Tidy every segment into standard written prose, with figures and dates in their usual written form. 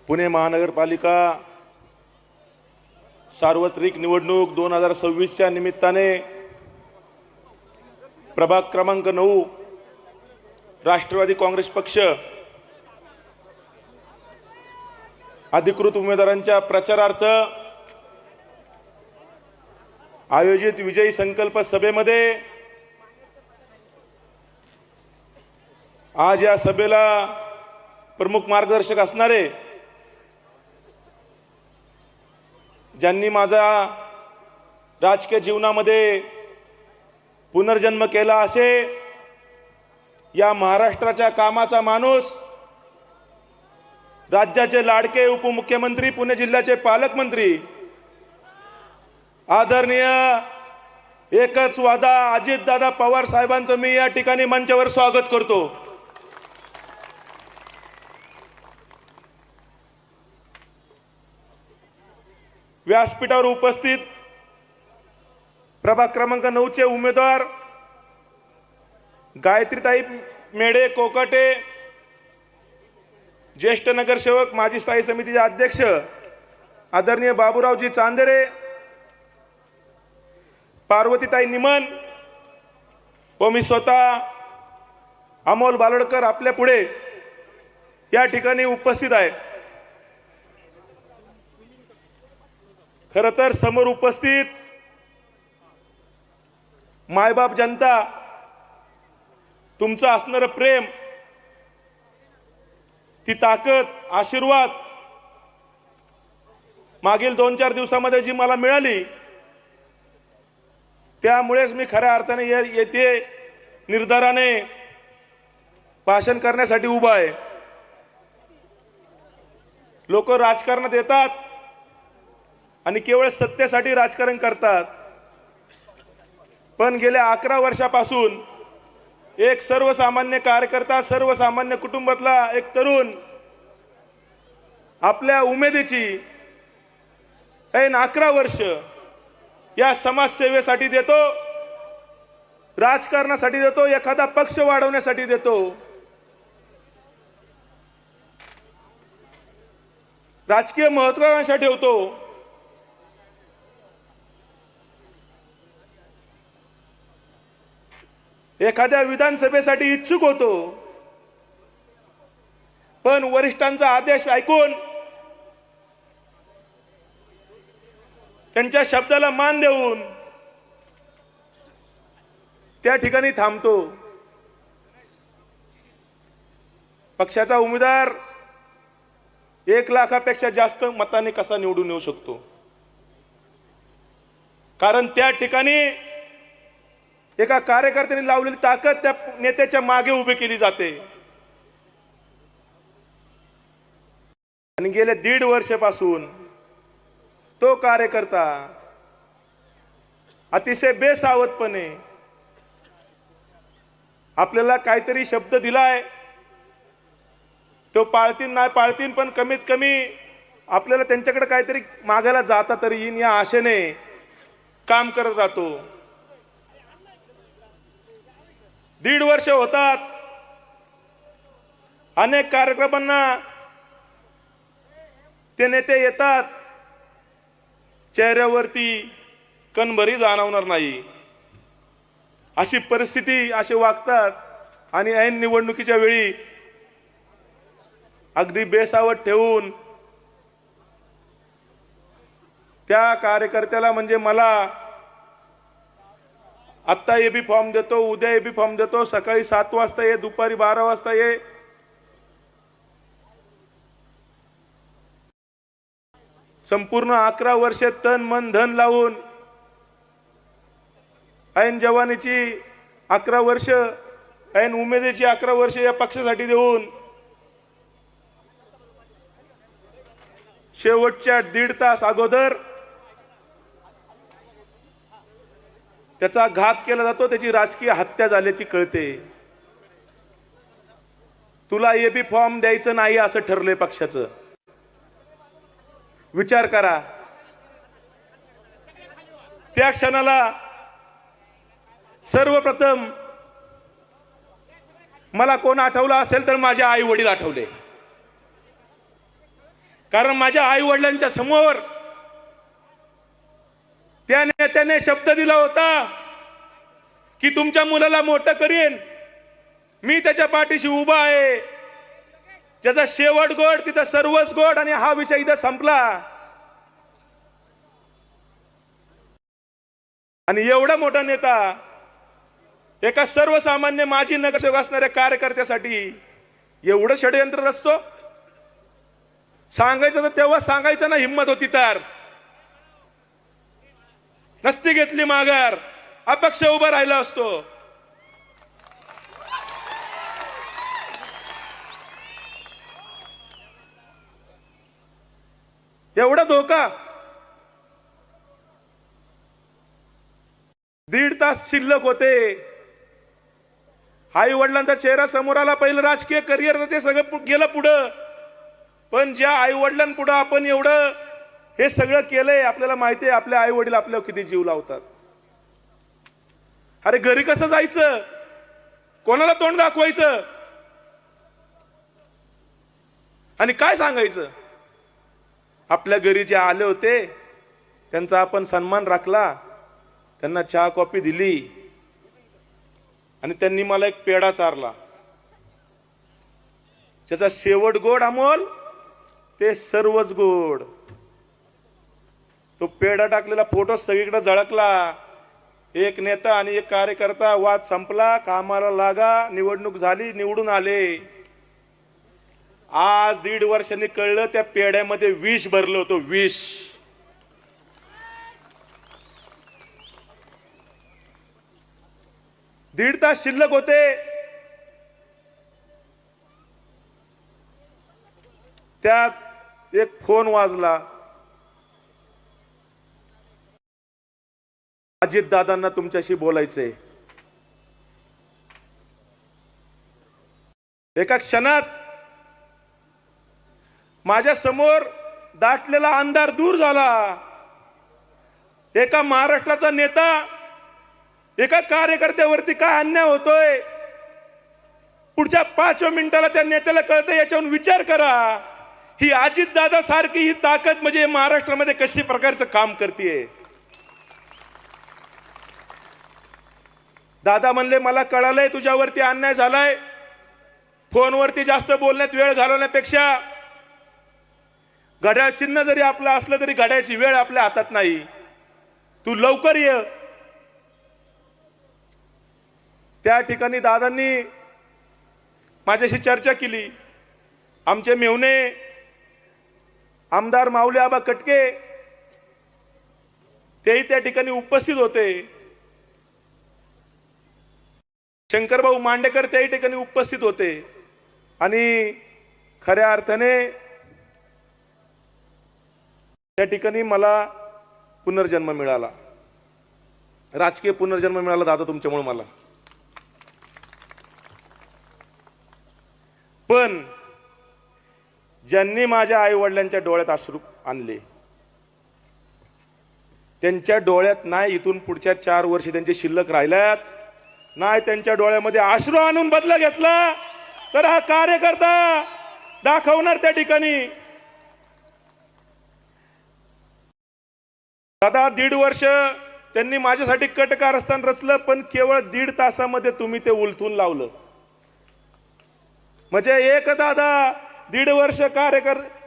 पुणे महानगरपालिका सार्वत्रिक निवडणूक 2026च्या निमित्ताने प्रभाग क्रमांक 9 राष्ट्रवादी काँग्रेस पक्ष अधिकृत उमेदवारांच्या प्रचारार्थ आयोजित विजयी संकल्प सभेमध्ये आज या सभेला प्रमुख मार्गदर्शक असणारे, ज्यांनी माझा राजकीय जीवनामध्ये पुनर्जन्म केला असे या महाराष्ट्राच्या कामाचा माणूस, राज्याचे लाडके उपमुख्यमंत्री, पुणे जिल्ह्याचे पालकमंत्री, आदरणीय एकच वादा अजितदादा पवार साहेबांचं मी या ठिकाणी मंचावर स्वागत करतो। व्यासपीठावर उपस्थित प्रभाग क्रमांक 9 चे उमेदवार गायत्रीताई मेढे कोकाटे, ज्येष्ठ नगरसेवक, माजी स्थायी समितीचे अध्यक्ष आदरणीय बाबूरावजी चांदेरे, पार्वतीताई निमन व मी स्वतः अमोल बालवडकर आपल्या पुढे या ठिकाणी उपस्थित आहे। खरं तर समोर उपस्थित मायबाप जनता, तुमचं असणारं प्रेम, ती ताकद, आशीर्वाद मागील 2-4 दिवसामध्ये जी मला मिळाली, त्यामुळेच मी खऱ्या अर्थाने येथे निर्धाराने भाषण करण्यासाठी उभा आहे। लोक राजकारणात येतात आणि केवळ सत्तेसाठी राजकारण करतात, पण गेल्या 11 वर्षापासून एक सर्वसामान्य कार्यकर्ता, सर्वसामान्य कुटुंबातला एक तरुण आपल्या उमेदीची ऐन 11 वर्ष या समाजसेवेसाठी देतो, राजकारणासाठी देतो, एखादा पक्ष वाढवण्यासाठी देतो, राजकीय महत्त्वाकांक्षा ठेवतो। एखाद्या विधानसभेसाठी इच्छुक होतो, पण वरिष्ठांचा आदेश ऐकून त्यांच्या शब्दाला मान देऊन त्या ठिकाणी थांबतो। पक्षाचा उमेदवार 1 लाखापेक्षा जास्त मताने कसा निवडून येऊ शकतो? कारण त्या ठिकाणी एका कार्यकर्त्याने लावलेली ताकद त्या नेत्याच्या मागे उभी केली जाते। आणि गेल्या 1.5 वर्षापासून तो कार्यकर्ता अतिशय बेसावधपणे आपल्याला काहीतरी शब्द दिलाय, तो पाळतील नाही पाळतील, पण कमीत कमी आपल्याला त्यांच्याकडे काहीतरी मागायला जाता तरी येईन या आशेने काम करत राहतो। 1.5 वर्ष होतात, अनेक कार्यक्रमांना ते नेते येतात, चेहऱ्यावरती कणभरी जाणवणार नाही अशी परिस्थिती, असे वागतात आणि ऐन निवडणुकीच्या वेळी अगदी बेसावध ठेवून त्या कार्यकर्त्याला, म्हणजे मला आत्ता एबी फॉर्म देतो, उद्या एबी फॉर्म देतो, सकाळी 7 वाजता ये, दुपारी 12 वाजता ये, संपूर्ण 11 वर्ष तन मन धन लावून ऐन जवानीची 11 वर्ष, ऐन उमेदीची 11 वर्ष या पक्षासाठी देऊन शेवटच्या 1.5 तास अगोदर त्याचा घात केला जातो, त्याची राजकीय हत्या झाल्याची कळते। तुला एबी फॉर्म द्यायचं नाही असं ठरलंय पक्षाचं। विचार करा, त्या क्षणाला सर्वप्रथम मला कोण आठवलं असेल तर माझे आई वडील आठवले। कारण माझ्या आई वडिलांच्या समोर त्या नेत्याने शब्द दिला होता की तुमच्या मुलाला मोठं करीन, मी त्याच्या पाठीशी उभा आहे. ज्याचा शेवट गोड तिथं सर्वच गोड, आणि हा विषय इथं संपला. आणि एवढा मोठा नेता एका सर्वसामान्य माजी नगरसेवक असणाऱ्या कार्यकर्त्यासाठी एवढं षडयंत्र रचतो. सांगायचं तर तेव्हा सांगायचं ना, हिम्मत होती तर. नसती घेतली माघार, अपक्ष उभा राहिला असतो. एवढा धोका. 1.5 तास शिल्लक होते. आई वडिलांचा चेहरा समोर आला. पहिलं राजकीय करिअर ते सगळं गेलं पुढं. पण ज्या आई वडिलांपुढं आपण एवढं हे सगळं केलंय, आपल्याला माहिती आहे आपले आई वडील आपल्यावर किती जीव लावतात. अरे घरी कसं जायचं, कोणाला तोंड दाखवायचं आणि काय सांगायचं. आपल्या घरी जे आले होते त्यांचा आपण सन्मान राखला, त्यांना चहा कॉफी दिली आणि त्यांनी मला एक पेढा चारला. ज्याचा शेवट गोड अमोल, ते सर्वच गोड. तो पेढा टाकलेला फोटो सगळीकडे झळकला. एक नेता आणि एक कार्यकर्ता, वाद संपला, कामाला लागा, निवडणूक झाली, निवडून आले. आज 1.5 वर्षांनी कळलं त्या पेढ्यामध्ये विष भरलं होतं, विष. दीड तास शिल्लक होते. त्यात एक फोन वाजला. अजित दादांना तुमच्याशी बोलायचंय. एका क्षणात माझ्या समोर दाटलेला अंधार दूर झाला. एका महाराष्ट्राचा नेता, एका कार्यकर्त्यावरती काय अन्याय होतोय, पुढच्या 5 मिनिटाला त्या नेत्याला कळतं. याच्यावरून विचार करा, ही अजित दादा सारखी ही ताकद म्हणजे महाराष्ट्रामध्ये कशी प्रकारचं काम करते. दादा म्हणले, मला कळालंय तुझ्यावरती अन्याय झालाय. फोनवरती जास्त बोलण्यात वेळ घालवण्यापेक्षा घड्याळ चिन्ह जरी आपलं असलं तरी घड्याळची वेळ आपल्या हातात नाही. तू लवकर ये. त्या ठिकाणी दादांनी माझ्याशी चर्चा केली. आमचे मेहुणे आमदार माऊली आबा कटके तेही त्या ठिकाणी उपस्थित होते. शंकरभाऊ मांडेकर त्याही ठिकाणी उपस्थित होते. आणि खऱ्या अर्थाने त्या ठिकाणी मला पुनर्जन्म मिळाला, राजकीय पुनर्जन्म मिळाला दादा तुमच्यामुळे मला. पण ज्यांनी माझ्या आई वडिलांच्या डोळ्यात अश्रू आणले, त्यांच्या डोळ्यात नाही इथून पुढच्या 4 वर्षे त्यांचे शिल्लक राहिल्यात, नाही त्यांच्या डोळ्यामध्ये अश्रू आणून बदला घेतला, तर हा कार्यकर्ता दाखवणार त्या ठिकाणी. दादा 1.5 वर्ष त्यांनी माझ्यासाठी कटकारस्थान रचलं, पण केवळ 1.5 तासामध्ये तुम्ही ते उलथून लावलं. म्हणजे एक दादा 1.5 वर्ष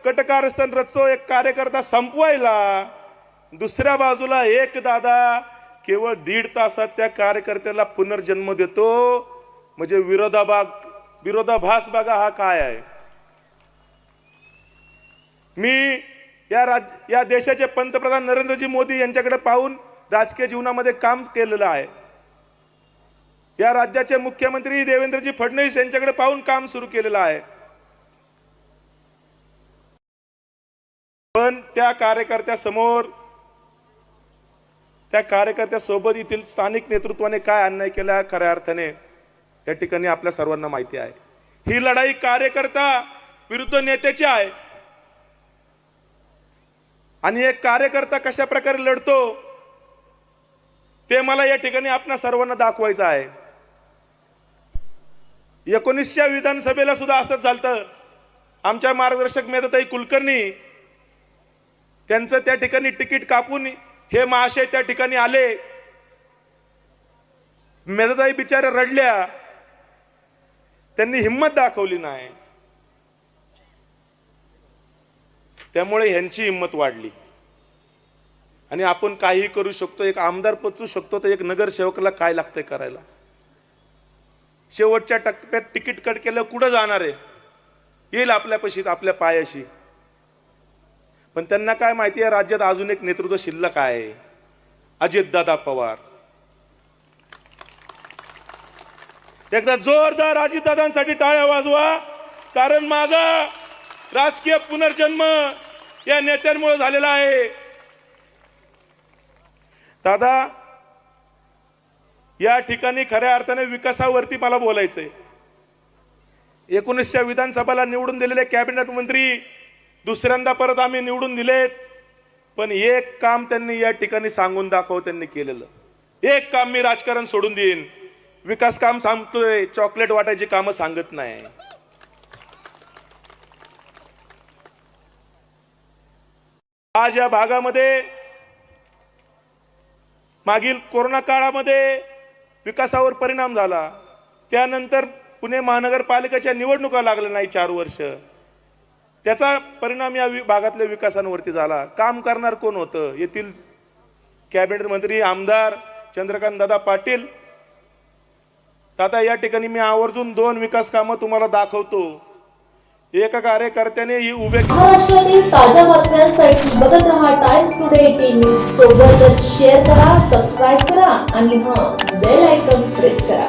कटकारस्थान रचतो एक कार्यकर्ता संपवायला, दुसऱ्या बाजूला एक दादा केवळ 1.5 तासात त्या कार्यकर्त्याला पुनर्जन्म देतो. म्हणजे विरोधाभास बघा हा काय आहे. मी या देशाचे पंतप्रधान नरेंद्रजी मोदी यांच्याकडे पाहून राजकीय जीवनामध्ये काम केलेलं आहे. या राज्याचे मुख्यमंत्री देवेंद्रजी फडणवीस यांच्याकडे पाहून काम सुरू केलेलं आहे. पण त्या कार्यकर्त्यासमोर, त्या कार्यकर्त्यासोबत येथील स्थानिक नेतृत्वाने काय अन्याय केला खऱ्या अर्थाने त्या ठिकाणी आपल्या सर्वांना माहिती आहे. ही लढाई कार्यकर्ता विरुद्ध नेत्याची आहे. आणि एक कार्यकर्ता कशा प्रकारे लढतो ते मला या ठिकाणी आपल्या सर्वांना दाखवायचं आहे. 19च्या विधानसभेला सुद्धा असंच झालं. आमच्या मार्गदर्शक मेधाताई कुलकर्णी त्यांचं त्या ठिकाणी तिकीट कापून हे महाशय त्या ठिकाणी आले, मेधाताई बिचाऱ्या रडल्या, त्यांनी हिंमत दाखवली नाही, त्यामुळे ह्यांची हिंमत वाढली आणि आपण काही करू शकतो. एक आमदार पचू शकतो तर एक नगरसेवकाला काय लागतंय करायला? शेवटच्या टप्प्यात तिकीट कट केलं कुठं जाणार आहे? येईल आपल्यापाशी, आपल्या पायाशी. पण त्यांना काय माहिती आहे, राज्यात अजून एक नेतृत्व शिल्लक आहे, अजितदादा पवार. एकदा जोरदार अजितदादांसाठी टाळ्या वाजवा, कारण माझा राजकीय पुनर्जन्म या नेत्यांमुळे झालेला आहे. दादा, या ठिकाणी खऱ्या अर्थाने विकासावरती मला बोलायचंय. 19च्या विधानसभेला निवडून दिलेले कॅबिनेट मंत्री दुसऱ्यांदा परत आम्ही निवडून दिलेत, पण एक काम त्यांनी या ठिकाणी सांगून दाखव त्यांनी केलेलं. एक काम मी राजकारण सोडून देईन, विकास काम सांगतोय, चॉकलेट वाटायची कामं सांगत नाही. आज या भागामध्ये मागील कोरोना काळामध्ये विकासावर परिणाम झाला. त्यानंतर पुणे महानगरपालिकेच्या निवडणुका लागल्या नाही 4 वर्ष, त्याचा परिणाम या भागातल्या विकासांवरती झाला. काम करणार कोण होतं? येथील कॅबिनेट मंत्री आमदार चंद्रकांत दादा पाटील. दादा, या ठिकाणी मी आवर्जून 2 विकास कामं तुम्हाला दाखवतो. एका कार्यकर्त्याने ही उभे महाराष्ट्रातील ताज्या बातम्यांसाठी बघत रहा टाइम्स टुडे 18 सोबतच शेअर करा, सबस्क्राईब करा आणि बेल आयकॉन प्रेस करा.